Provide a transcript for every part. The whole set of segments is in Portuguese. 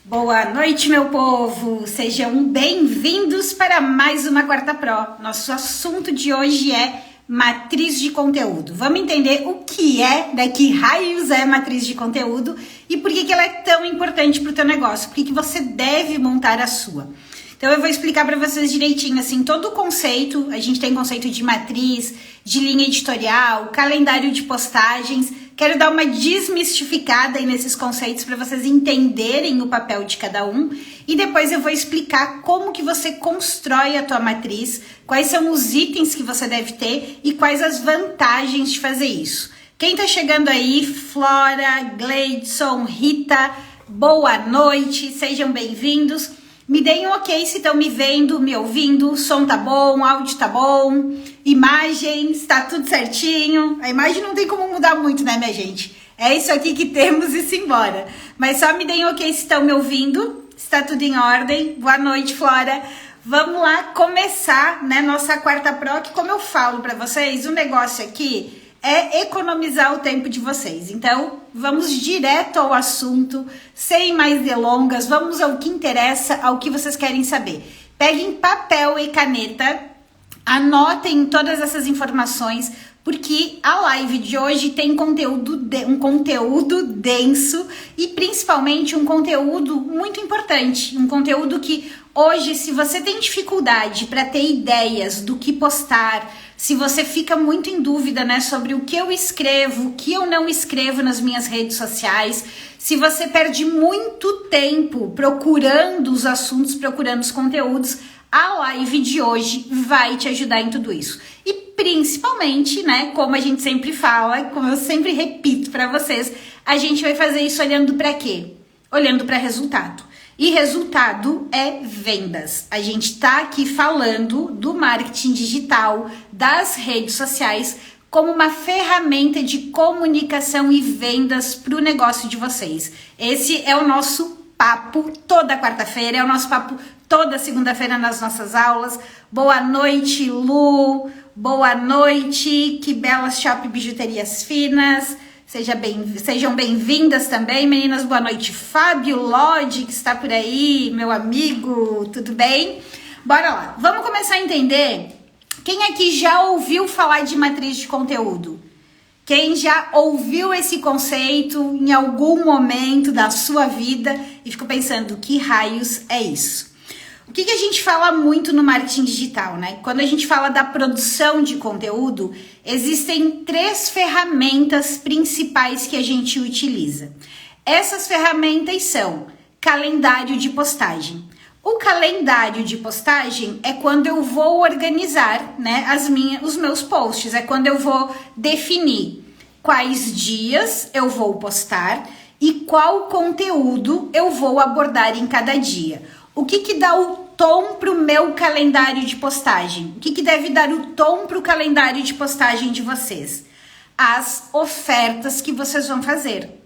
Boa noite, meu povo! Sejam bem-vindos para mais uma Quarta Pro. Nosso assunto de hoje é matriz de conteúdo. Vamos entender o que é, que raios é matriz de conteúdo e por que ela é tão importante para o teu negócio, por que você deve montar a sua. Então eu vou explicar para vocês direitinho, assim, todo o conceito. A gente tem conceito de matriz, de linha editorial, calendário de postagens. Quero dar uma desmistificada aí nesses conceitos para vocês entenderem o papel de cada um. E depois eu vou explicar como que você constrói a tua matriz, quais são os itens que você deve ter e quais as vantagens de fazer isso. Quem tá chegando aí, Flora, Gleidson, Rita, boa noite, sejam bem-vindos. Me deem um ok se estão me vendo, me ouvindo, o som tá bom, o áudio tá bom, imagens, tá tudo certinho. A imagem não tem como mudar muito, né, minha gente? É isso aqui que temos e simbora. Mas só me deem ok se estão me ouvindo, se tá tudo em ordem. Boa noite, Flora. Vamos lá começar, né, nossa Quarta Pro, que como eu falo pra vocês, o negócio aqui é economizar o tempo de vocês. Então, vamos direto ao assunto, sem mais delongas, vamos ao que interessa, ao que vocês querem saber. Peguem papel e caneta, anotem todas essas informações, porque a live de hoje tem um conteúdo denso e principalmente um conteúdo muito importante, um conteúdo que hoje, se você tem dificuldade para ter ideias do que postar, se você fica muito em dúvida, né, sobre o que eu escrevo, o que eu não escrevo nas minhas redes sociais, se você perde muito tempo procurando os assuntos, procurando os conteúdos, a live de hoje vai te ajudar em tudo isso. E principalmente, né, como a gente sempre fala, como eu sempre repito para vocês, a gente vai fazer isso olhando para quê? Olhando para resultado. E resultado é vendas. A gente tá aqui falando do marketing digital, das redes sociais, como uma ferramenta de comunicação e vendas para o negócio de vocês. Esse é o nosso papo toda quarta-feira, é o nosso papo toda segunda-feira nas nossas aulas. Boa noite, Lu. Boa noite, que belas shop bijuterias finas. Sejam bem-vindas também, meninas. Boa noite, Fábio Lodi, que está por aí, meu amigo, tudo bem? Bora lá, vamos começar a entender. Quem aqui já ouviu falar de matriz de conteúdo? Quem já ouviu esse conceito em algum momento da sua vida e ficou pensando, que raios é isso? O que a gente fala muito no marketing digital, né? Quando a gente fala da produção de conteúdo, existem 3 ferramentas principais que a gente utiliza. Essas ferramentas são calendário de postagem. O calendário de postagem é quando eu vou organizar, né, os meus posts, é quando eu vou definir quais dias eu vou postar e qual conteúdo eu vou abordar em cada dia. O que dá o tom para o meu calendário de postagem? O que deve dar o tom para o calendário de postagem de vocês? As ofertas que vocês vão fazer.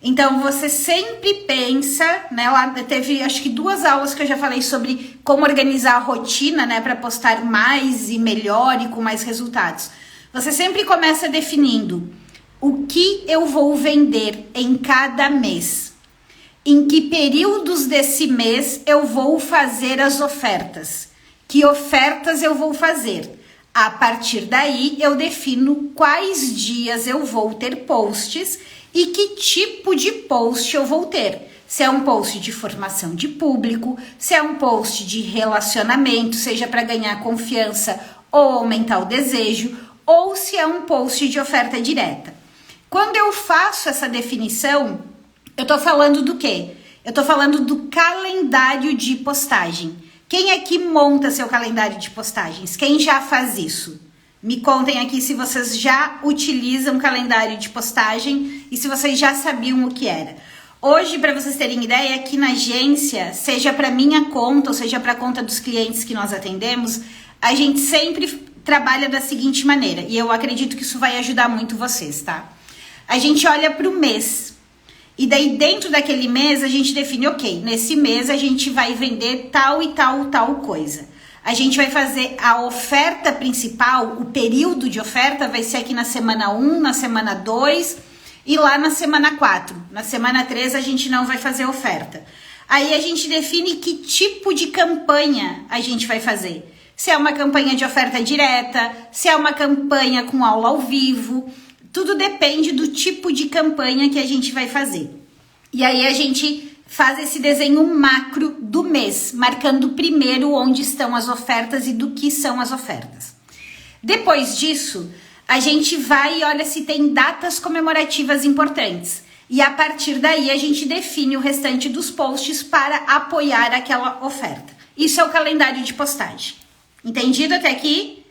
Então, você sempre pensa, né? Lá teve, acho que 2 aulas que eu já falei sobre como organizar a rotina, né? Para postar mais e melhor e com mais resultados. Você sempre começa definindo o que eu vou vender em cada mês. Em que períodos desse mês eu vou fazer as ofertas? Que ofertas eu vou fazer? A partir daí, eu defino quais dias eu vou ter posts e que tipo de post eu vou ter. Se é um post de formação de público, se é um post de relacionamento, seja para ganhar confiança ou aumentar o desejo, ou se é um post de oferta direta. Quando eu faço essa definição, eu tô falando do quê? Eu tô falando do calendário de postagem. Quem aqui monta seu calendário de postagens? Quem já faz isso? Me contem aqui se vocês já utilizam calendário de postagem e se vocês já sabiam o que era. Hoje, para vocês terem ideia, aqui na agência, seja para minha conta ou seja para a conta dos clientes que nós atendemos, a gente sempre trabalha da seguinte maneira, e eu acredito que isso vai ajudar muito vocês, tá? A gente olha para o mês, e daí dentro daquele mês a gente define, ok, nesse mês a gente vai vender tal e tal coisa. A gente vai fazer a oferta principal, o período de oferta vai ser aqui na semana 1, na semana 2 e lá na semana 4. Na semana 3 a gente não vai fazer oferta. Aí a gente define que tipo de campanha a gente vai fazer. Se é uma campanha de oferta direta, se é uma campanha com aula ao vivo, tudo depende do tipo de campanha que a gente vai fazer. E aí a gente faz esse desenho macro do mês, marcando primeiro onde estão as ofertas e do que são as ofertas. Depois disso, a gente vai e olha se tem datas comemorativas importantes. E a partir daí a gente define o restante dos posts para apoiar aquela oferta. Isso é o calendário de postagem. Entendido até aqui?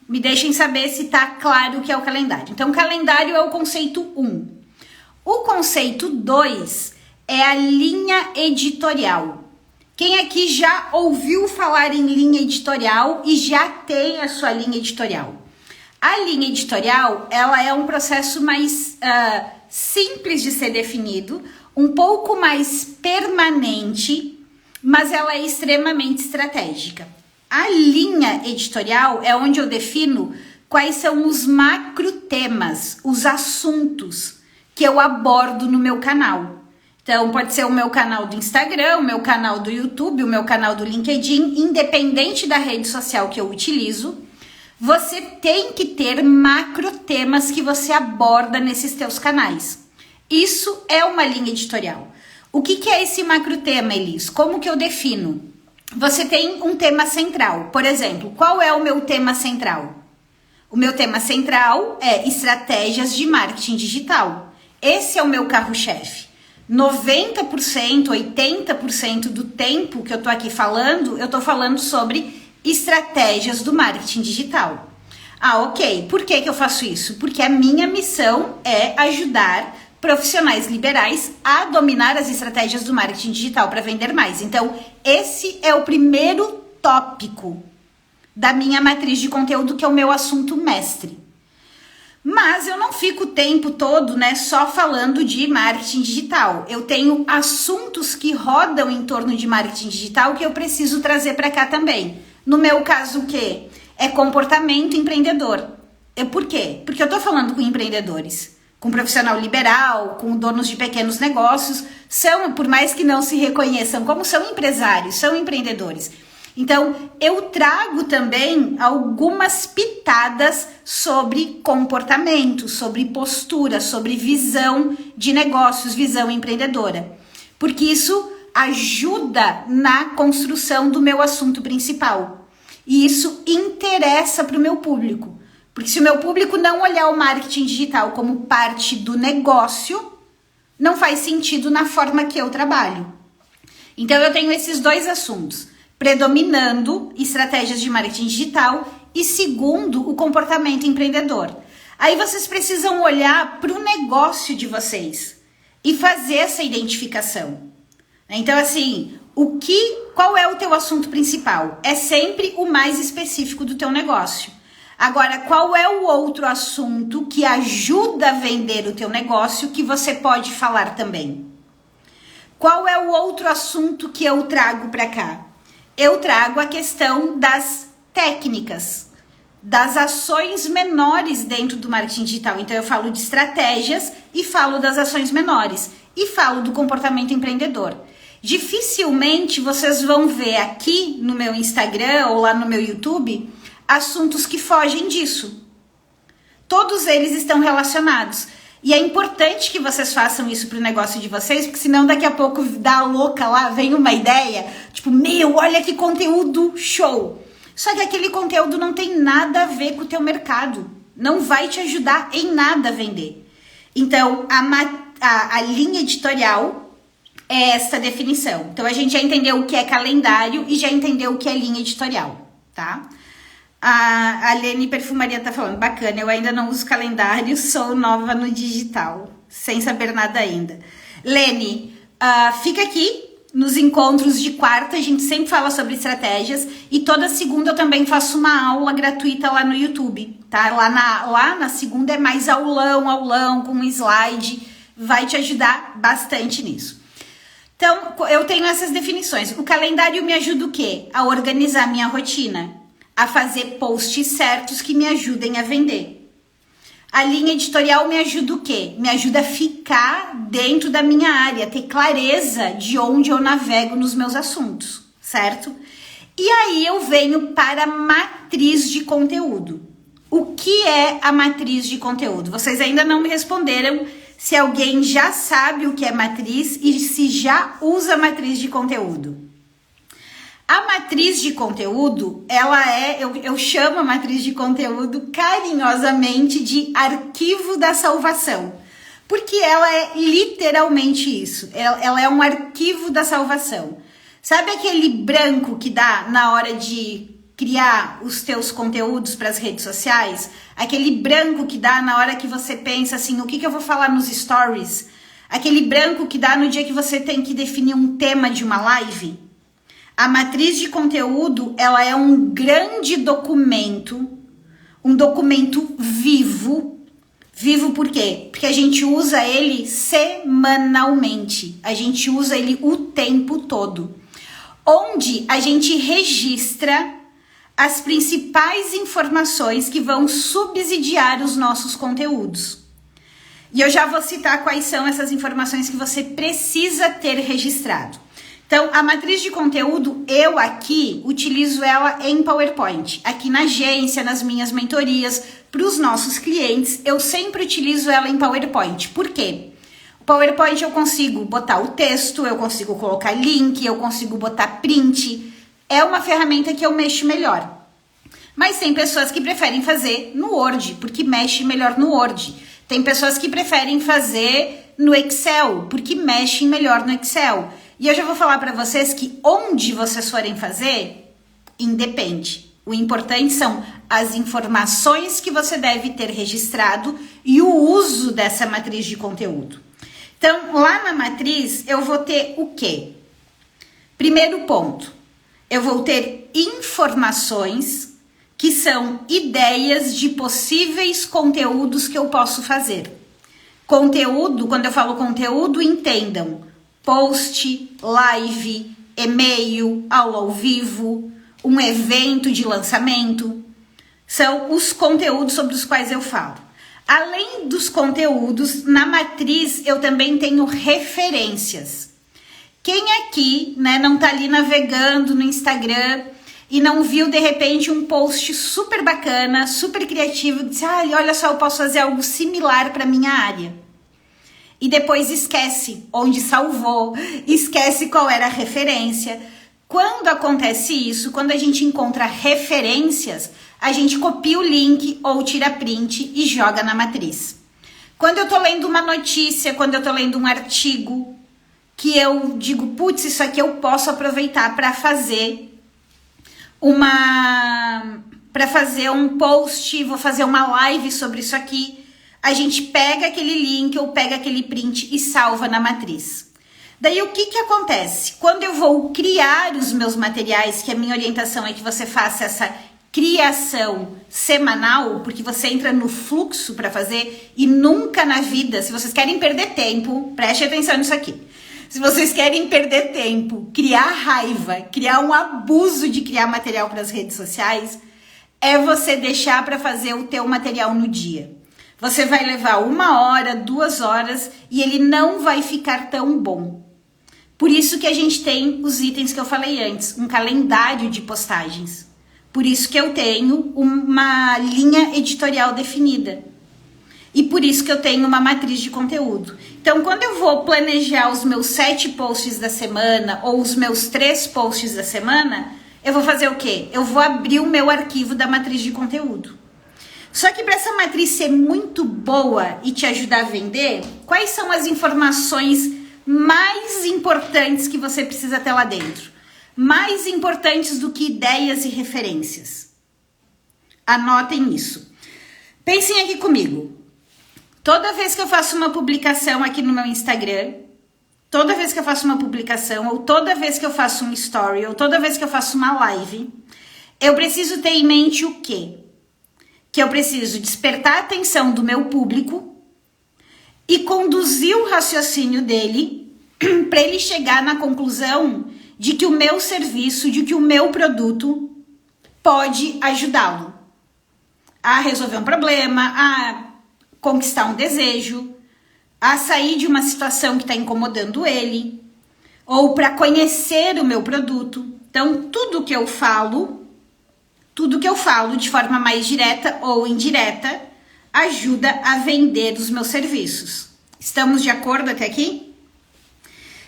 Me deixem saber se está claro o que é o calendário. Então, o calendário é o conceito 1. O conceito 2 é a linha editorial. Quem aqui já ouviu falar em linha editorial e já tem a sua linha editorial? A linha editorial, ela é um processo mais simples de ser definido, um pouco mais permanente, mas ela é extremamente estratégica. A linha editorial é onde eu defino quais são os macro temas, os assuntos que eu abordo no meu canal. Então, pode ser o meu canal do Instagram, o meu canal do YouTube, o meu canal do LinkedIn, independente da rede social que eu utilizo, você tem que ter macro temas que você aborda nesses teus canais. Isso é uma linha editorial. O que é esse macro tema, Elis? Como que eu defino? Você tem um tema central. Por exemplo, qual é o meu tema central? O meu tema central é estratégias de marketing digital. Esse é o meu carro-chefe. 90%, 80% do tempo que eu tô aqui falando, eu tô falando sobre estratégias do marketing digital. Ah, ok. Por que eu faço isso? Porque a minha missão é ajudar profissionais liberais a dominar as estratégias do marketing digital para vender mais. Então, esse é o primeiro tópico da minha matriz de conteúdo, que é o meu assunto mestre. Mas eu não fico o tempo todo, só falando de marketing digital. Eu tenho assuntos que rodam em torno de marketing digital que eu preciso trazer para cá também. No meu caso, o quê? É comportamento empreendedor. Por quê? Porque eu tô falando com empreendedores, com profissional liberal, com donos de pequenos negócios, por mais que não se reconheçam como são empresários, são empreendedores. Então, eu trago também algumas pitadas sobre comportamento, sobre postura, sobre visão de negócios, visão empreendedora. Porque isso ajuda na construção do meu assunto principal. E isso interessa para o meu público. Porque se o meu público não olhar o marketing digital como parte do negócio, não faz sentido na forma que eu trabalho. Então, eu tenho esses dois assuntos. Predominando estratégias de marketing digital e segundo, o comportamento empreendedor. Aí vocês precisam olhar para o negócio de vocês e fazer essa identificação. Então, assim, qual é o teu assunto principal? É sempre o mais específico do teu negócio. Agora, qual é o outro assunto que ajuda a vender o teu negócio que você pode falar também? Qual é o outro assunto que eu trago para cá? Eu trago a questão das técnicas, das ações menores dentro do marketing digital. Então, eu falo de estratégias e falo das ações menores e falo do comportamento empreendedor. Dificilmente vocês vão ver aqui no meu Instagram ou lá no meu YouTube assuntos que fogem disso. Todos eles estão relacionados. E é importante que vocês façam isso para o negócio de vocês, porque senão daqui a pouco dá louca lá, vem uma ideia, tipo, olha que conteúdo show. Só que aquele conteúdo não tem nada a ver com o teu mercado. Não vai te ajudar em nada a vender. Então, a linha editorial é essa definição. Então, a gente já entendeu o que é calendário e já entendeu o que é linha editorial, tá? A Lene Perfumaria tá falando, bacana, eu ainda não uso calendário, sou nova no digital, sem saber nada ainda. Lene, fica aqui nos encontros de quarta, a gente sempre fala sobre estratégias e toda segunda eu também faço uma aula gratuita lá no YouTube, tá? Lá na segunda é mais aulão, com um slide, vai te ajudar bastante nisso. Então, eu tenho essas definições. O calendário me ajuda o quê? A organizar minha rotina, a fazer posts certos que me ajudem a vender. A linha editorial me ajuda o quê? Me ajuda a ficar dentro da minha área, ter clareza de onde eu navego nos meus assuntos, certo? E aí eu venho para a matriz de conteúdo. O que é a matriz de conteúdo? Vocês ainda não me responderam se alguém já sabe o que é matriz e se já usa matriz de conteúdo. A matriz de conteúdo, eu chamo a matriz de conteúdo carinhosamente de arquivo da salvação, porque ela é literalmente isso, ela é um arquivo da salvação. Sabe aquele branco que dá na hora de criar os teus conteúdos para as redes sociais? Aquele branco que dá na hora que você pensa assim, o que eu vou falar nos stories? Aquele branco que dá no dia que você tem que definir um tema de uma live? A matriz de conteúdo, ela é um grande documento, um documento vivo. Vivo por quê? Porque a gente usa ele semanalmente, a gente usa ele o tempo todo, onde a gente registra as principais informações que vão subsidiar os nossos conteúdos. E eu já vou citar quais são essas informações que você precisa ter registrado. Então, a matriz de conteúdo, eu aqui utilizo ela em PowerPoint. Aqui na agência, nas minhas mentorias, para os nossos clientes, eu sempre utilizo ela em PowerPoint. Por quê? O PowerPoint eu consigo botar o texto, eu consigo colocar link, eu consigo botar print. É uma ferramenta que eu mexo melhor. Mas tem pessoas que preferem fazer no Word, porque mexe melhor no Word. Tem pessoas que preferem fazer no Excel, porque mexem melhor no Excel. E eu já vou falar para vocês que onde vocês forem fazer, independe. O importante são as informações que você deve ter registrado e o uso dessa matriz de conteúdo. Então, lá na matriz, eu vou ter o quê? Primeiro ponto, eu vou ter informações que são ideias de possíveis conteúdos que eu posso fazer. Conteúdo, quando eu falo conteúdo, entendam: post, live, e-mail, aula ao vivo, um evento de lançamento. São os conteúdos sobre os quais eu falo. Além dos conteúdos, na matriz eu também tenho referências. Quem aqui, não tá ali navegando no Instagram e não viu de repente um post super bacana, super criativo, e disse, olha só, eu posso fazer algo similar para minha área. E depois esquece onde salvou, esquece qual era a referência. Quando acontece isso, quando a gente encontra referências, a gente copia o link ou tira print e joga na matriz. Quando eu tô lendo uma notícia, quando eu tô lendo um artigo, que eu digo, putz, isso aqui eu posso aproveitar para fazer um post, vou fazer uma live sobre isso aqui. A gente pega aquele link ou pega aquele print e salva na matriz. Daí o que acontece? Quando eu vou criar os meus materiais, que a minha orientação é que você faça essa criação semanal, porque você entra no fluxo para fazer e nunca na vida, se vocês querem perder tempo, preste atenção nisso aqui. Se vocês querem perder tempo, criar raiva, criar um abuso de criar material para as redes sociais, é você deixar para fazer o teu material no dia. Você vai levar 1 hora, 2 horas e ele não vai ficar tão bom. Por isso que a gente tem os itens que eu falei antes, um calendário de postagens. Por isso que eu tenho uma linha editorial definida. E por isso que eu tenho uma matriz de conteúdo. Então, quando eu vou planejar os meus 7 posts da semana ou os meus 3 posts da semana, eu vou fazer o quê? Eu vou abrir o meu arquivo da matriz de conteúdo. Só que para essa matriz ser muito boa e te ajudar a vender, quais são as informações mais importantes que você precisa ter lá dentro? Mais importantes do que ideias e referências. Anotem isso. Pensem aqui comigo. Toda vez que eu faço uma publicação aqui no meu Instagram, toda vez que eu faço uma publicação, ou toda vez que eu faço um story, ou toda vez que eu faço uma live, eu preciso ter em mente o quê? Que eu preciso despertar a atenção do meu público e conduzir o raciocínio dele para ele chegar na conclusão de que o meu serviço, de que o meu produto pode ajudá-lo a resolver um problema, a conquistar um desejo, a sair de uma situação que está incomodando ele, ou para conhecer o meu produto. Então, tudo que eu falo de forma mais direta ou indireta, ajuda a vender os meus serviços. Estamos de acordo até aqui?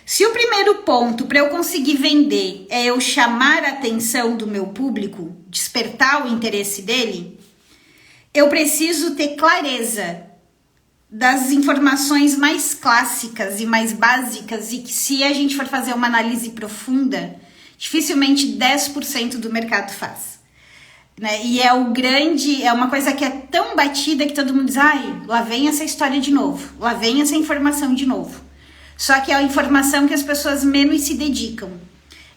Se o primeiro ponto para eu conseguir vender é eu chamar a atenção do meu público, despertar o interesse dele, eu preciso ter clareza das informações mais clássicas e mais básicas e que, se a gente for fazer uma análise profunda, dificilmente 10% do mercado faz. Né? E é uma coisa que é tão batida que todo mundo diz, ai, lá vem essa história de novo, lá vem essa informação de novo. Só que é a informação que as pessoas menos se dedicam.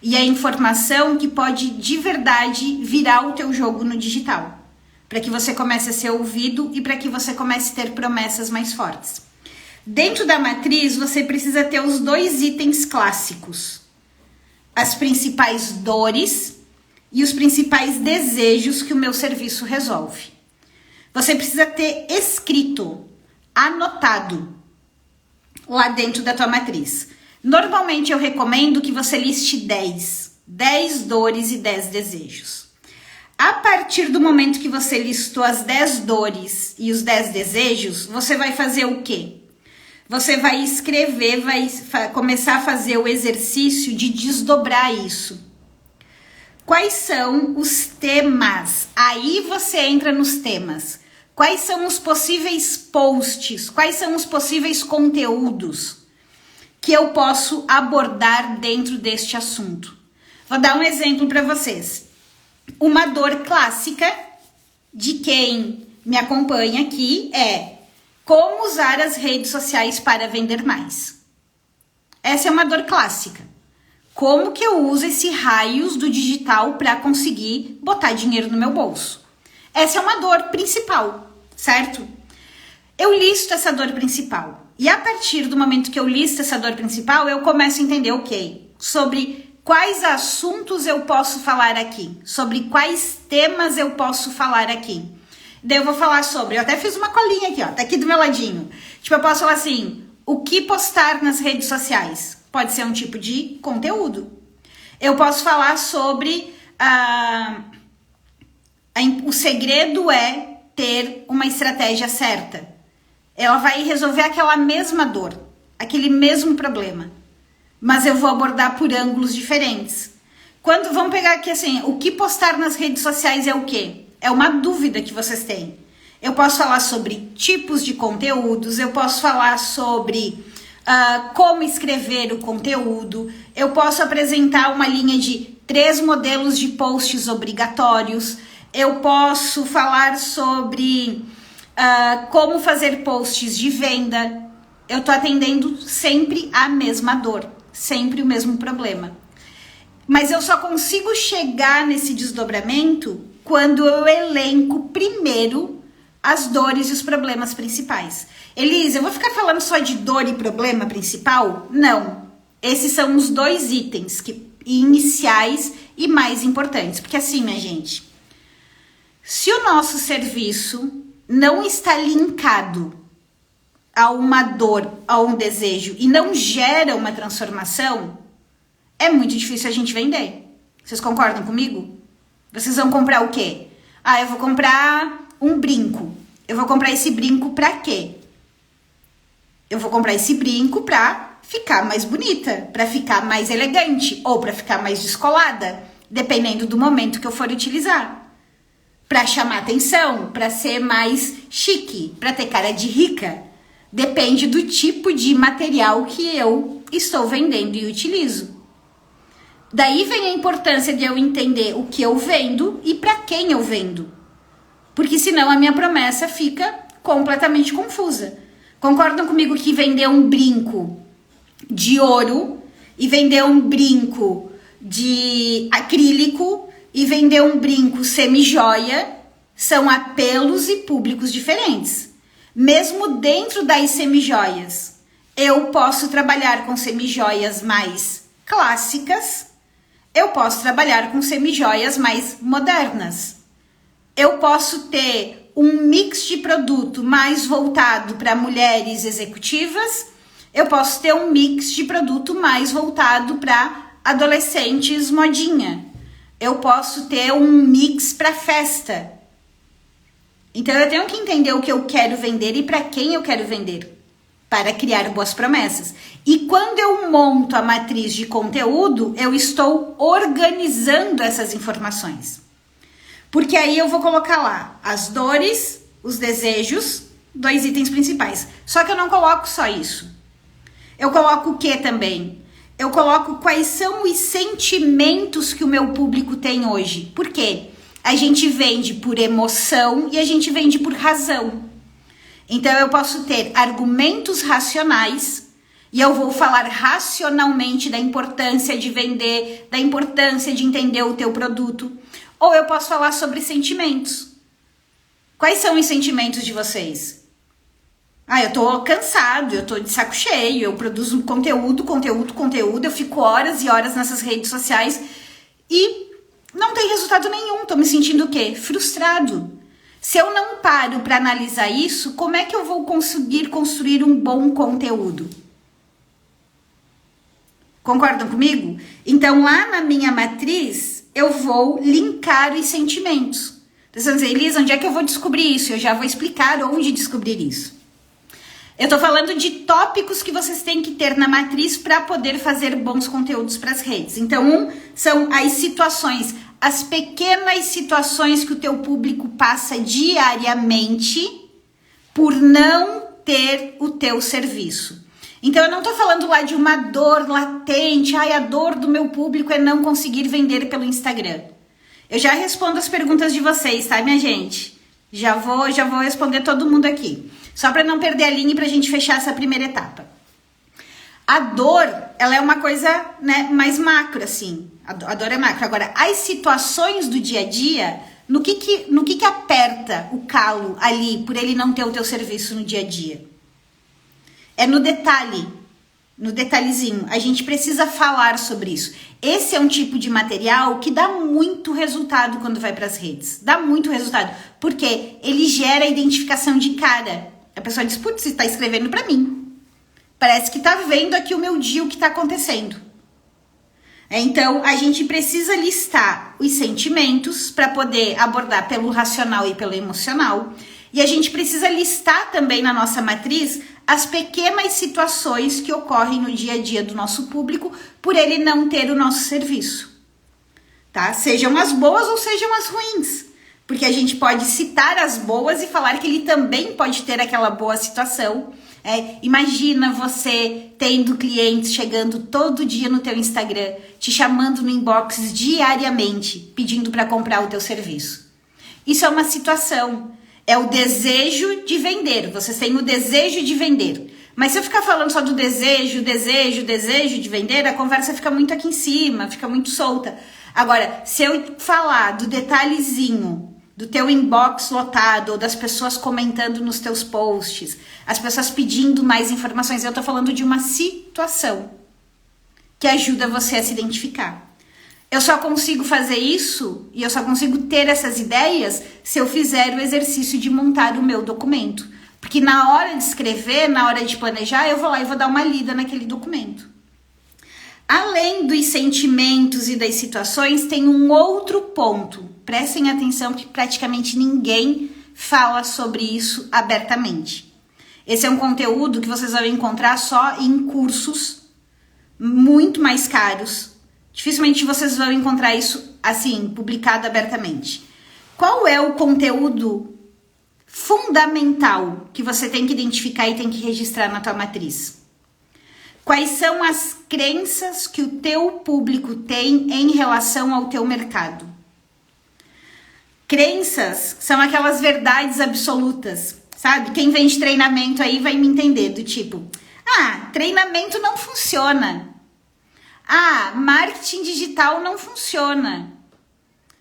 E é a informação que pode, de verdade, virar o teu jogo no digital. Para que você comece a ser ouvido e para que você comece a ter promessas mais fortes. Dentro da matriz, você precisa ter os 2 itens clássicos. As principais dores e os principais desejos que o meu serviço resolve. Você precisa ter escrito, anotado, lá dentro da tua matriz. Normalmente eu recomendo que você liste 10 dores e 10 desejos. A partir do momento que você listou as 10 dores e os 10 desejos, você vai fazer o quê? Você vai escrever, vai começar a fazer o exercício de desdobrar isso. Quais são os temas? Aí você entra nos temas. Quais são os possíveis posts? Quais são os possíveis conteúdos que eu posso abordar dentro deste assunto? Vou dar um exemplo para vocês. Uma dor clássica de quem me acompanha aqui é como usar as redes sociais para vender mais. Essa é uma dor clássica. Como que eu uso esse raios do digital para conseguir botar dinheiro no meu bolso? Essa é uma dor principal. Certo? Eu listo essa dor principal. E a partir do momento que eu listo essa dor principal, eu começo a entender, ok, sobre quais assuntos eu posso falar aqui, sobre quais temas eu posso falar aqui. Daí eu vou falar sobre, eu até fiz uma colinha aqui, ó, tá aqui do meu ladinho. Tipo, eu posso falar assim, o que postar nas redes sociais? Pode ser um tipo de conteúdo. Eu posso falar sobre o segredo é ter uma estratégia certa. Ela vai resolver aquela mesma dor, aquele mesmo problema, mas eu vou abordar por ângulos diferentes. Vamos pegar aqui assim, o que postar nas redes sociais é o quê? É uma dúvida que vocês têm. Eu posso falar sobre tipos de conteúdos, eu posso falar sobre como escrever o conteúdo, eu posso apresentar uma linha de 3 modelos de posts obrigatórios, eu posso falar sobre como fazer posts de venda. Eu estou atendendo sempre a mesma dor, sempre o mesmo problema. Mas eu só consigo chegar nesse desdobramento quando eu elenco primeiro as dores e os problemas principais. Elisa, eu vou ficar falando só de dor e problema principal? Não. Esses são os 2 itens iniciais e mais importantes. Porque assim, minha gente, se o nosso serviço não está linkado a uma dor, a um desejo e não gera uma transformação, é muito difícil a gente vender. Vocês concordam comigo? Vocês vão comprar o quê? Eu vou comprar um brinco. Eu vou comprar esse brinco pra quê? Eu vou comprar esse brinco pra ficar mais bonita, pra ficar mais elegante ou pra ficar mais descolada, dependendo do momento que eu for utilizar. Para chamar atenção, para ser mais chique, para ter cara de rica. Depende do tipo de material que eu estou vendendo e utilizo. Daí vem a importância de eu entender o que eu vendo e para quem eu vendo. Porque senão a minha promessa fica completamente confusa. Concordam comigo que vender um brinco de ouro e vender um brinco de acrílico e vender um brinco semi-joia são apelos e públicos diferentes. Mesmo dentro das semi-joias, eu posso trabalhar com semi-joias mais clássicas, eu posso trabalhar com semi-joias mais modernas. Eu posso ter um mix de produto mais voltado para mulheres executivas, eu posso ter um mix de produto mais voltado para adolescentes modinha. Eu posso ter um mix para festa. Então eu tenho que entender o que eu quero vender e para quem eu quero vender, para criar boas promessas. E quando eu monto a matriz de conteúdo, eu estou organizando essas informações. Porque aí eu vou colocar lá as dores, os desejos, 2 itens principais. Só que eu não coloco só isso. Eu coloco o que também? Eu coloco quais são os sentimentos que o meu público tem hoje. Por quê? A gente vende por emoção e a gente vende por razão. Então eu posso ter argumentos racionais e eu vou falar racionalmente da importância de vender, da importância de entender o teu produto. Ou eu posso falar sobre sentimentos. Quais são os sentimentos de vocês? Eu tô cansado, eu tô de saco cheio, eu produzo conteúdo, eu fico horas e horas nessas redes sociais e não tem resultado nenhum, tô me sentindo o quê? Frustrado. Se eu não paro para analisar isso, como é que eu vou conseguir construir um bom conteúdo? Concordam comigo? Então, lá na minha matriz, eu vou linkar os sentimentos. Vocês vão dizer, Elisa, onde é que eu vou descobrir isso? Eu já vou explicar onde descobrir isso. Eu tô falando de tópicos que vocês têm que ter na matriz para poder fazer bons conteúdos para as redes. Então, são as situações, as pequenas situações que o teu público passa diariamente por não ter o teu serviço. Então, eu não tô falando lá de uma dor latente, a dor do meu público é não conseguir vender pelo Instagram. Eu já respondo as perguntas de vocês, tá, minha gente? Já vou responder todo mundo aqui. Só para não perder a linha e pra gente fechar essa primeira etapa. A dor, ela é uma coisa, né, mais macro, assim. A dor é macro. Agora, as situações do dia a dia, no que aperta o calo ali por ele não ter o teu serviço no dia a dia? É no detalhe, no detalhezinho. A gente precisa falar sobre isso. Esse é um tipo de material que dá muito resultado quando vai para as redes. Dá muito resultado, porque ele gera identificação de cara. A pessoa diz, putz, você está escrevendo para mim. Parece que está vendo aqui o meu dia, o que está acontecendo. Então, a gente precisa listar os sentimentos para poder abordar pelo racional e pelo emocional. E a gente precisa listar também na nossa matriz as pequenas situações que ocorrem no dia a dia do nosso público por ele não ter o nosso serviço. Tá? Sejam as boas ou sejam as ruins. Porque a gente pode citar as boas e falar que ele também pode ter aquela boa situação. Imagina você tendo clientes chegando todo dia no teu Instagram, te chamando no inbox diariamente, pedindo para comprar o teu serviço. Isso é uma situação. É o desejo de vender. Vocês têm o desejo de vender. Mas se eu ficar falando só do desejo de vender, a conversa fica muito aqui em cima, fica muito solta. Agora, se eu falar do detalhezinho do teu inbox lotado, ou das pessoas comentando nos teus posts, as pessoas pedindo mais informações, eu tô falando de uma situação que ajuda você a se identificar. Eu só consigo fazer isso e eu só consigo ter essas ideias se eu fizer o exercício de montar o meu documento. Porque na hora de escrever, na hora de planejar, eu vou lá e vou dar uma lida naquele documento. Além dos sentimentos e das situações, tem um outro ponto. Prestem atenção que praticamente ninguém fala sobre isso abertamente. Esse é um conteúdo que vocês vão encontrar só em cursos muito mais caros. Dificilmente vocês vão encontrar isso assim, publicado abertamente. Qual é o conteúdo fundamental que você tem que identificar e tem que registrar na tua matriz? Quais são as crenças que o teu público tem em relação ao teu mercado? Crenças são aquelas verdades absolutas, sabe? Quem vende treinamento aí vai me entender, do tipo, treinamento não funciona. Marketing digital não funciona.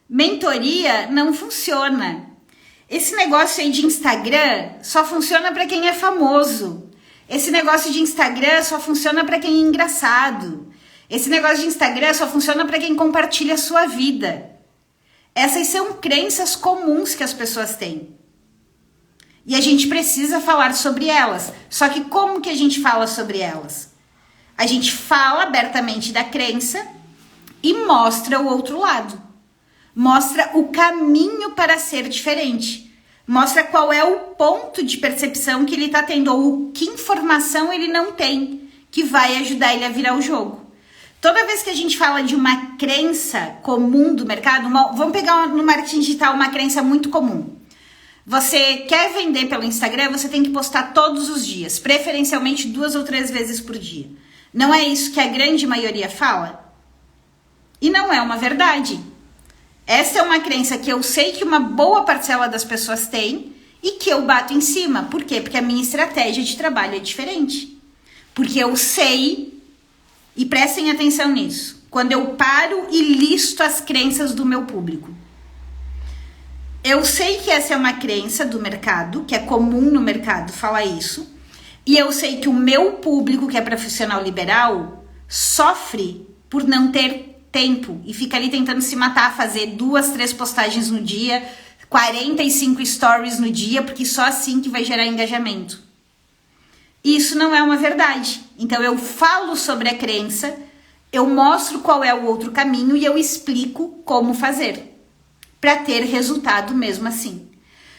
Mentoria não funciona. Esse negócio aí de Instagram só funciona para quem é famoso. Esse negócio de Instagram só funciona para quem é engraçado. Esse negócio de Instagram só funciona para quem compartilha a sua vida. Essas são crenças comuns que as pessoas têm. E a gente precisa falar sobre elas. Só que como que a gente fala sobre elas? A gente fala abertamente da crença e mostra o outro lado. Mostra o caminho para ser diferente. Mostra qual é o ponto de percepção que ele está tendo ou que informação ele não tem que vai ajudar ele a virar o jogo. Toda vez que a gente fala de uma crença comum do mercado, vamos pegar no marketing digital uma crença muito comum. Você quer vender pelo Instagram, você tem que postar todos os dias, preferencialmente 2 ou 3 vezes por dia. Não é isso que a grande maioria fala? E não é uma verdade. Essa é uma crença que eu sei que uma boa parcela das pessoas tem e que eu bato em cima. Por quê? Porque a minha estratégia de trabalho é diferente. Porque eu sei, e prestem atenção nisso, quando eu paro e listo as crenças do meu público. Eu sei que essa é uma crença do mercado, que é comum no mercado falar isso, e eu sei que o meu público, que é profissional liberal, sofre por não ter tempo e fica ali tentando se matar, fazer 2, 3 postagens no dia, 45 stories no dia, porque só assim que vai gerar engajamento. Isso não é uma verdade. Então eu falo sobre a crença, eu mostro qual é o outro caminho e eu explico como fazer para ter resultado mesmo assim.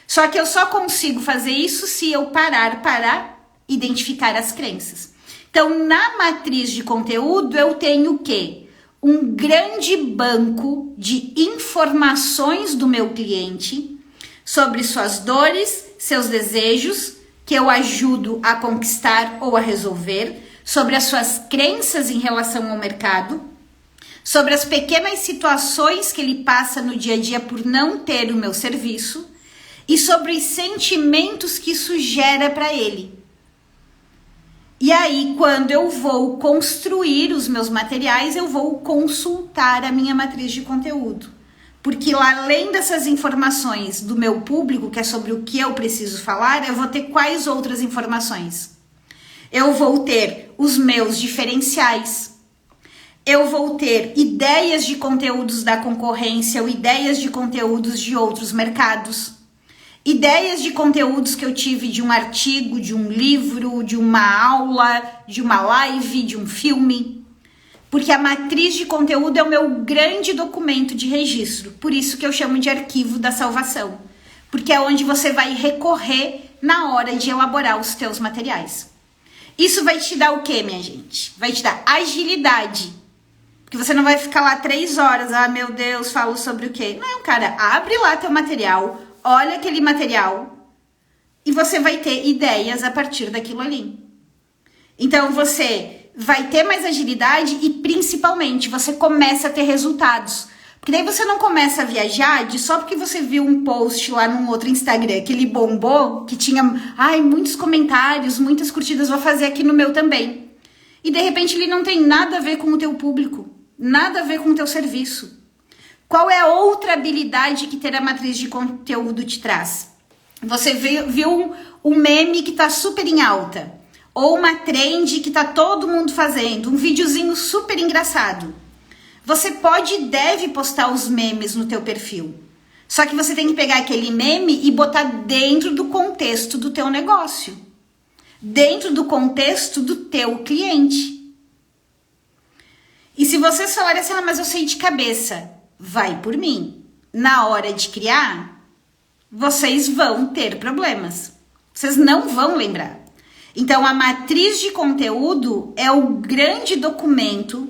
Só que eu só consigo fazer isso se eu parar para identificar as crenças. Então, na matriz de conteúdo, eu tenho o quê? Um grande banco de informações do meu cliente sobre suas dores, seus desejos, que eu ajudo a conquistar ou a resolver, sobre as suas crenças em relação ao mercado, sobre as pequenas situações que ele passa no dia a dia por não ter o meu serviço e sobre os sentimentos que isso gera para ele. E aí, quando eu vou construir os meus materiais, eu vou consultar a minha matriz de conteúdo. Porque lá, além dessas informações do meu público, que é sobre o que eu preciso falar, eu vou ter quais outras informações? Eu vou ter os meus diferenciais. Eu vou ter ideias de conteúdos da concorrência ou ideias de conteúdos de outros mercados. Ideias de conteúdos que eu tive de um artigo, de um livro, de uma aula, de uma live, de um filme. Porque a matriz de conteúdo é o meu grande documento de registro. Por isso que eu chamo de arquivo da salvação. Porque é onde você vai recorrer na hora de elaborar os teus materiais. Isso vai te dar o quê, minha gente? Vai te dar agilidade. Porque você não vai ficar lá 3 horas, ah, meu Deus, falo sobre o quê? Não, cara, abre lá teu material, olha aquele material e você vai ter ideias a partir daquilo ali. Então, você vai ter mais agilidade e, principalmente, você começa a ter resultados. Porque daí você não começa a viajar só porque você viu um post lá num outro Instagram que ele bombou, que tinha, muitos comentários, muitas curtidas, vou fazer aqui no meu também. E, de repente, ele não tem nada a ver com o teu público, nada a ver com o teu serviço. Qual é a outra habilidade que ter a matriz de conteúdo te traz? Você viu um meme que tá super em alta, ou uma trend que tá todo mundo fazendo, um videozinho super engraçado. Você pode e deve postar os memes no teu perfil. Só que você tem que pegar aquele meme e botar dentro do contexto do teu negócio. Dentro do contexto do teu cliente. E se vocês falarem assim, mas eu sei de cabeça, vai por mim. Na hora de criar, vocês vão ter problemas. Vocês não vão lembrar. Então, a matriz de conteúdo é o grande documento,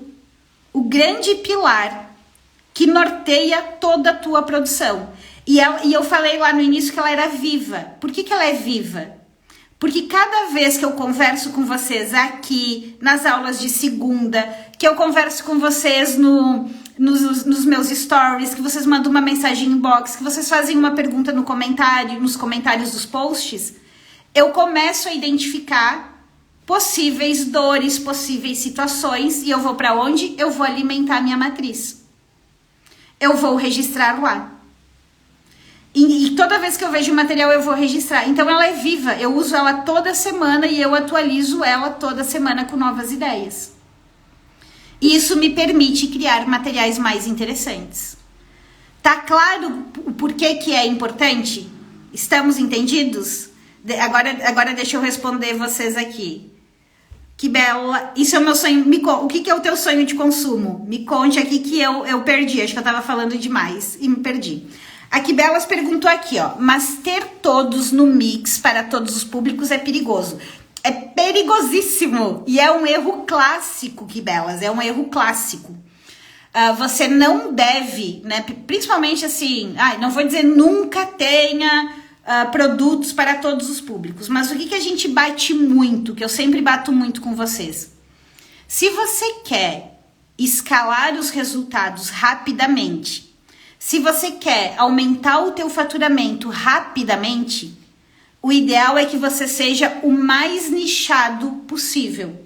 o grande pilar que norteia toda a tua produção. E eu falei lá no início que ela era viva. Por que ela é viva? Porque cada vez que eu converso com vocês aqui, nas aulas de segunda, que eu converso com vocês nos meus stories, que vocês mandam uma mensagem inbox, que vocês fazem uma pergunta no comentário, nos comentários dos posts, eu começo a identificar possíveis dores, possíveis situações, e eu vou para onde? Eu vou alimentar a minha matriz. Eu vou registrar lá. E toda vez que eu vejo o material, eu vou registrar. Então, ela é viva. Eu uso ela toda semana e eu atualizo ela toda semana com novas ideias. E isso me permite criar materiais mais interessantes. Tá claro o porquê que é importante? Estamos entendidos? Agora deixa eu responder vocês aqui. Que bela. Isso é o meu sonho. O que é o teu sonho de consumo? Me conte aqui que eu perdi. Acho que eu tava falando demais e me perdi. A Que Belas perguntou aqui, ó. Mas ter todos no mix para todos os públicos é perigoso. É perigosíssimo. E é um erro clássico, Que Belas. É um erro clássico. Você não deve, né? Principalmente assim, não vou dizer nunca tenha produtos para todos os públicos, mas o que a gente bate muito, que eu sempre bato muito com vocês. Se você quer escalar os resultados rapidamente, se você quer aumentar o teu faturamento rapidamente, o ideal é que você seja o mais nichado possível.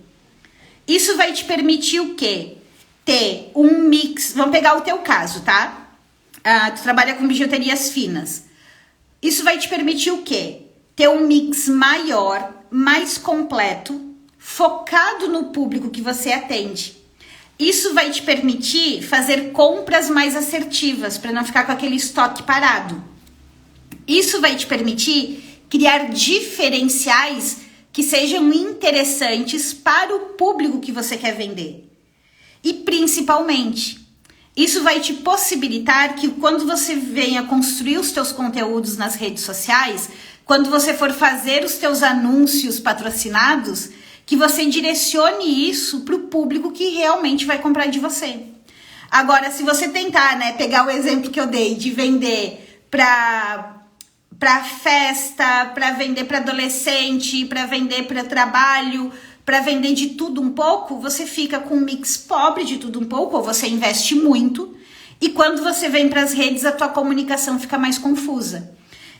Isso vai te permitir o quê? Ter um mix. Vamos pegar o teu caso, tá? Tu trabalha com bijuterias finas. Isso vai te permitir o quê? Ter um mix maior, mais completo, focado no público que você atende. Isso vai te permitir fazer compras mais assertivas, para não ficar com aquele estoque parado. Isso vai te permitir criar diferenciais que sejam interessantes para o público que você quer vender. E principalmente, isso vai te possibilitar que quando você venha construir os teus conteúdos nas redes sociais, quando você for fazer os teus anúncios patrocinados, que você direcione isso para o público que realmente vai comprar de você. Agora, se você tentar, né, pegar o exemplo que eu dei de vender para festa, para vender para adolescente, para vender para trabalho, para vender de tudo um pouco, você fica com um mix pobre de tudo um pouco, ou você investe muito, e quando você vem para as redes, a tua comunicação fica mais confusa.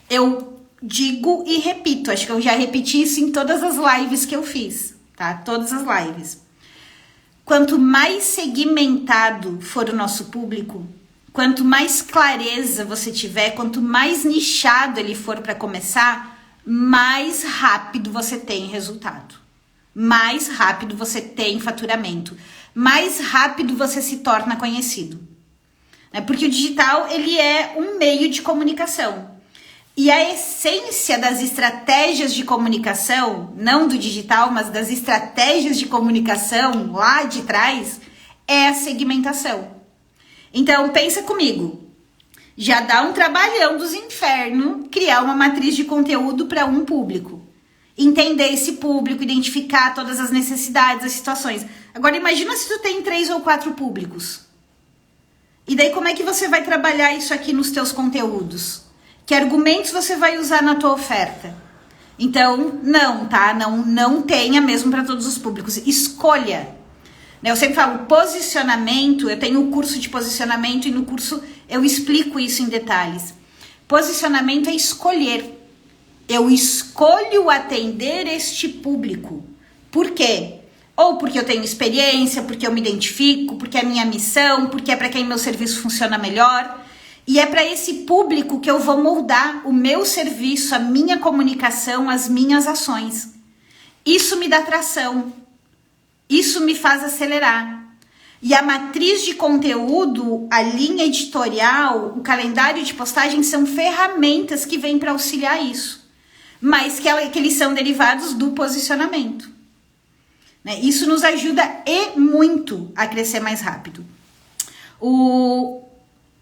Eu digo e repito, acho que eu já repeti isso em todas as lives que eu fiz, tá? Todas as lives. Quanto mais segmentado for o nosso público, quanto mais clareza você tiver, quanto mais nichado ele for para começar, mais rápido você tem resultado. Mais rápido você tem faturamento, mais rápido você se torna conhecido. Porque o digital, ele é um meio de comunicação. E a essência das estratégias de comunicação, não do digital, mas das estratégias de comunicação lá de trás, é a segmentação. Então, pensa comigo. Já dá um trabalhão dos infernos criar uma matriz de conteúdo para um público. Entender esse público, identificar todas as necessidades, as situações. Agora imagina se tu tem 3 ou 4 públicos. E daí como é que você vai trabalhar isso aqui nos teus conteúdos? Que argumentos você vai usar na tua oferta? Então, não, tá? Não tenha mesmo para todos os públicos. Escolha. Eu sempre falo posicionamento, eu tenho um curso de posicionamento e no curso eu explico isso em detalhes. Posicionamento é escolher. Eu escolho atender este público. Por quê? Ou porque eu tenho experiência, porque eu me identifico, porque é minha missão, porque é para quem meu serviço funciona melhor. E é para esse público que eu vou moldar o meu serviço, a minha comunicação, as minhas ações. Isso me dá tração. Isso me faz acelerar. E a matriz de conteúdo, a linha editorial, o calendário de postagem são ferramentas que vêm para auxiliar isso. Mas que eles são derivados do posicionamento. Isso nos ajuda e muito a crescer mais rápido.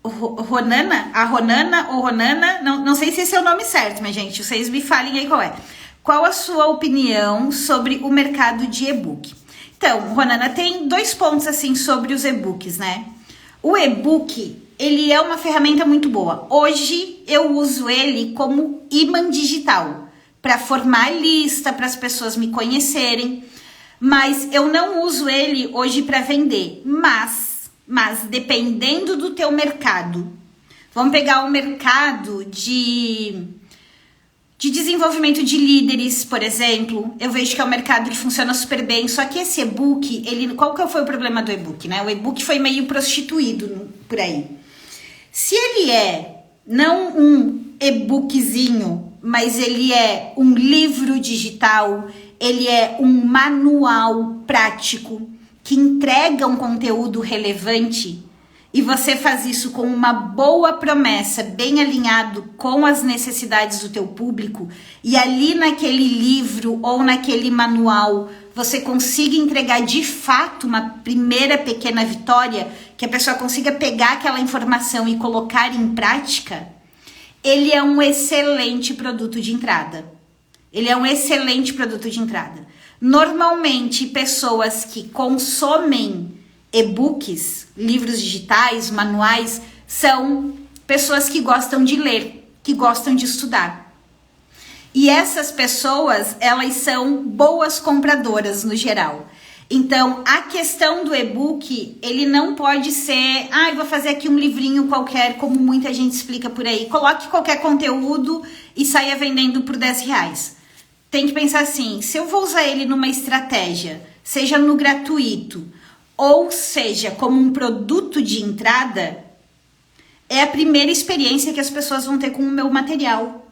Ronana, não sei se esse é o nome certo, mas gente, vocês me falem aí qual é. Qual a sua opinião sobre o mercado de e-book? Então, Ronana, tem 2 pontos assim sobre os e-books, né? O e-book, ele é uma ferramenta muito boa. Hoje eu uso ele como imã digital, para formar lista, para as pessoas me conhecerem, mas eu não uso ele hoje para vender, mas dependendo do teu mercado, vamos pegar o mercado de desenvolvimento de líderes, por exemplo, eu vejo que é um mercado que funciona super bem, só que esse e-book, qual que foi o problema do e-book, né? O e-book foi meio prostituído por aí. Se ele é não um e-bookzinho, mas ele é um livro digital, ele é um manual prático que entrega um conteúdo relevante, e você faz isso com uma boa promessa, bem alinhado com as necessidades do teu público, e ali naquele livro ou naquele manual você consiga entregar de fato uma primeira pequena vitória, que a pessoa consiga pegar aquela informação e colocar em prática, ele é um excelente produto de entrada. Ele é um excelente produto de entrada. Normalmente, pessoas que consomem e-books, livros digitais, manuais, são pessoas que gostam de ler, que gostam de estudar. E essas pessoas, elas são boas compradoras no geral. Então, a questão do e-book, ele não pode ser, eu vou fazer aqui um livrinho qualquer, como muita gente explica por aí. Coloque qualquer conteúdo e saia vendendo por R$10. Tem que pensar assim, se eu vou usar ele numa estratégia, seja no gratuito, ou seja, como um produto de entrada, é a primeira experiência que as pessoas vão ter com o meu material.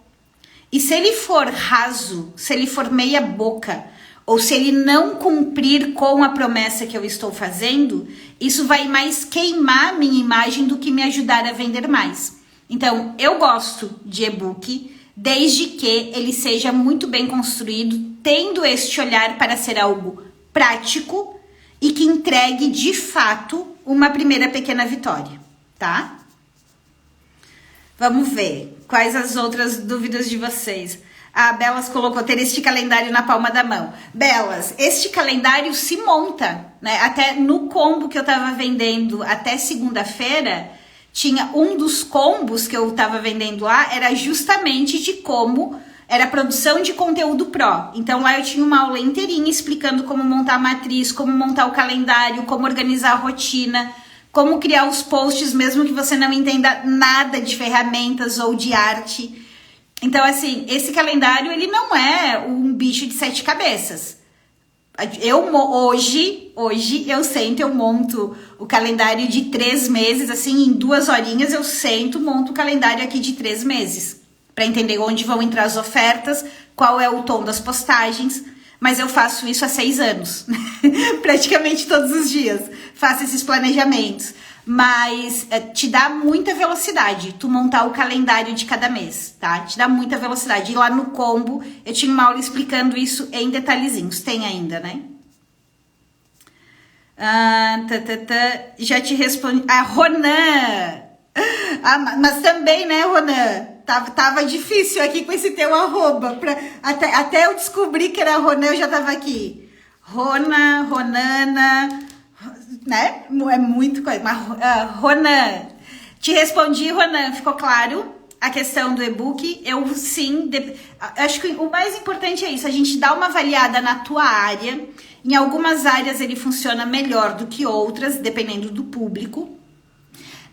E se ele for raso, se ele for meia boca, ou se ele não cumprir com a promessa que eu estou fazendo, isso vai mais queimar a minha imagem do que me ajudar a vender mais. Então, eu gosto de e-book, desde que ele seja muito bem construído, tendo este olhar para ser algo prático e que entregue de fato uma primeira pequena vitória, tá? Vamos ver quais as outras dúvidas de vocês. A Belas colocou ter este calendário na palma da mão. Belas, este calendário se monta, né? Até no combo que eu tava vendendo até segunda-feira, tinha um dos combos que eu tava vendendo lá, era justamente de como era produção de conteúdo pró. Então lá eu tinha uma aula inteirinha explicando como montar a matriz, como montar o calendário, como organizar a rotina, como criar os posts mesmo que você não entenda nada de ferramentas ou de arte. Então assim, esse calendário ele não é um bicho de 7 cabeças. Hoje eu sento, eu monto o calendário de 3 meses, assim, em 2 horinhas eu sento, monto o calendário aqui de 3 meses. Para entender onde vão entrar as ofertas, qual é o tom das postagens, mas eu faço isso há 6 anos, praticamente todos os dias, faço esses planejamentos, mas te dá muita velocidade tu montar o calendário de cada mês, tá? Te dá muita velocidade, e lá no combo eu tinha uma aula explicando isso em detalhezinhos, tem ainda, né? Já te respondi, Ronan, mas também, né, Ronan? Tava difícil aqui com esse teu arroba. Até eu descobri que era Ronan, eu já tava aqui. Rona, Ronana, né? É muito coisa. Mas, Ronan, te respondi, Ronan, ficou claro a questão do e-book? Eu sim, acho que o mais importante é isso, a gente dá uma avaliada na tua área. Em algumas áreas ele funciona melhor do que outras, dependendo do público.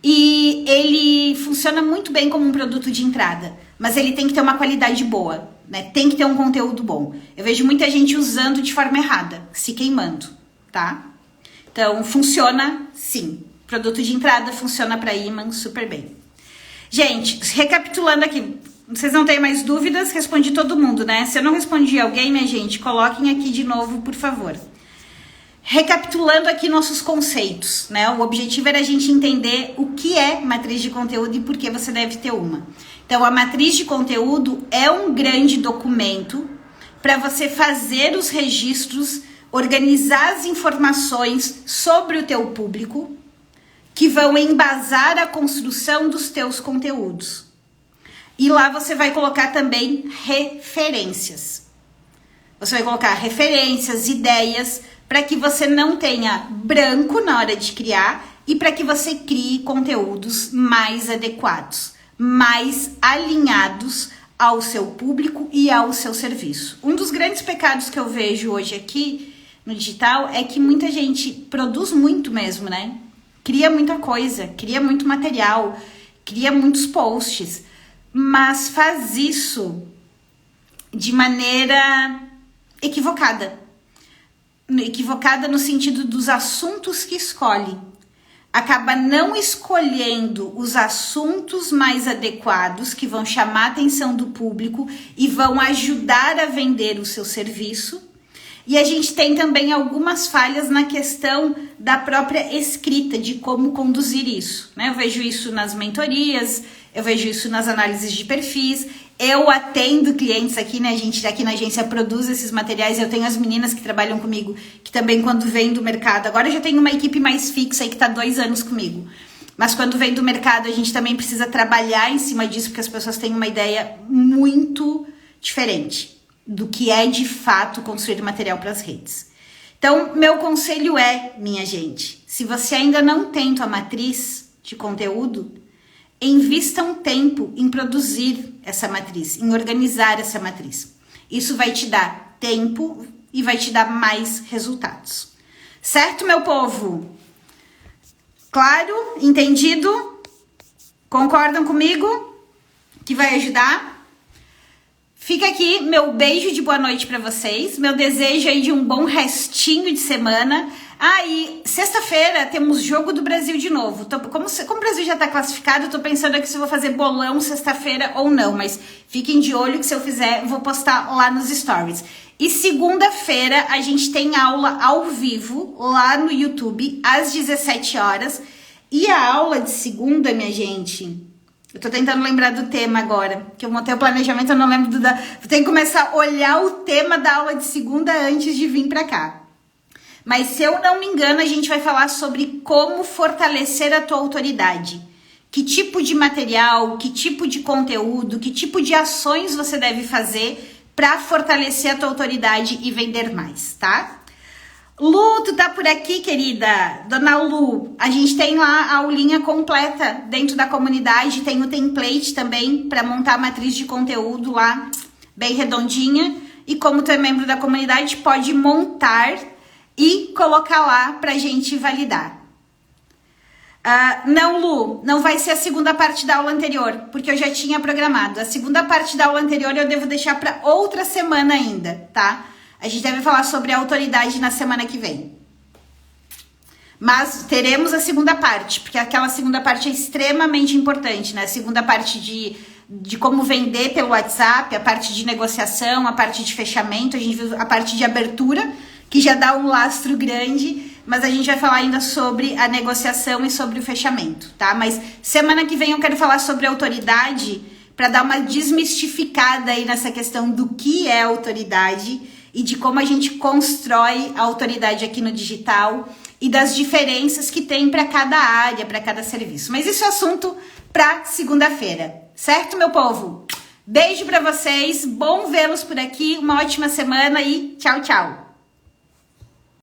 E ele funciona muito bem como um produto de entrada, mas ele tem que ter uma qualidade boa, né? Tem que ter um conteúdo bom. Eu vejo muita gente usando de forma errada, se queimando, tá? Então, funciona sim. Produto de entrada funciona para imã super bem. Gente, recapitulando aqui, vocês não têm mais dúvidas? Respondi todo mundo, né? Se eu não respondi alguém, minha gente, coloquem aqui de novo, por favor. Recapitulando aqui nossos conceitos, né? O objetivo era a gente entender o que é matriz de conteúdo e por que você deve ter uma. Então, a matriz de conteúdo é um grande documento para você fazer os registros, organizar as informações sobre o teu público, que vão embasar a construção dos teus conteúdos. E lá você vai colocar também referências. Você vai colocar referências, ideias, para que você não tenha branco na hora de criar e para que você crie conteúdos mais adequados, mais alinhados ao seu público e ao seu serviço. Um dos grandes pecados que eu vejo hoje aqui no digital é que muita gente produz muito mesmo, né? Cria muita coisa, cria muito material, cria muitos posts, mas faz isso de maneira equivocada. Equivocada no sentido dos assuntos que escolhe. Acaba não escolhendo os assuntos mais adequados que vão chamar a atenção do público e vão ajudar a vender o seu serviço. E a gente tem também algumas falhas na questão da própria escrita, de como conduzir isso, né? Eu vejo isso nas mentorias, eu vejo isso nas análises de perfis, eu atendo clientes aqui, né? A gente aqui na agência produz esses materiais, eu tenho as meninas que trabalham comigo, que também quando vêm do mercado, agora eu já tenho uma equipe mais fixa aí que tá 2 anos comigo. Mas quando vem do mercado, a gente também precisa trabalhar em cima disso, porque as pessoas têm uma ideia muito diferente do que é de fato construir material para as redes. Então, meu conselho é, minha gente, se você ainda não tem tua matriz de conteúdo, invista um tempo em produzir essa matriz, em organizar essa matriz. Isso vai te dar tempo e vai te dar mais resultados. Certo, meu povo? Claro? Entendido? Concordam comigo? Que vai ajudar? Fica aqui meu beijo de boa noite para vocês, meu desejo aí de um bom restinho de semana. E sexta-feira temos Jogo do Brasil de novo. Como o Brasil já tá classificado, eu tô pensando aqui se eu vou fazer bolão sexta-feira ou não, mas fiquem de olho que se eu fizer, eu vou postar lá nos stories. E segunda-feira a gente tem aula ao vivo lá no YouTube, às 17 horas. E a aula de segunda, minha gente... Eu tô tentando lembrar do tema agora, que eu montei o planejamento, eu não lembro do... Eu tenho que começar a olhar o tema da aula de segunda antes de vir pra cá. Mas se eu não me engano, a gente vai falar sobre como fortalecer a tua autoridade. Que tipo de material, que tipo de conteúdo, que tipo de ações você deve fazer pra fortalecer a tua autoridade e vender mais, tá? Lu, tu tá por aqui, querida? Dona Lu, a gente tem lá a aulinha completa dentro da comunidade, tem o template também para montar a matriz de conteúdo lá, bem redondinha. E como tu é membro da comunidade, pode montar e colocar lá pra gente validar. Não, Lu, não vai ser a segunda parte da aula anterior, porque eu já tinha programado. A segunda parte da aula anterior eu devo deixar para outra semana ainda, tá? A gente deve falar sobre a autoridade na semana que vem. Mas teremos a segunda parte, porque aquela segunda parte é extremamente importante, né? A segunda parte de como vender pelo WhatsApp, a parte de negociação, a parte de fechamento, a gente viu a parte de abertura, que já dá um lastro grande, mas a gente vai falar ainda sobre a negociação e sobre o fechamento, tá? Mas semana que vem eu quero falar sobre autoridade, para dar uma desmistificada aí nessa questão do que é autoridade e de como a gente constrói a autoridade aqui no digital e das diferenças que tem para cada área, para cada serviço. Mas isso é assunto para segunda-feira, certo, meu povo? Beijo para vocês, bom vê-los por aqui, uma ótima semana e tchau, tchau!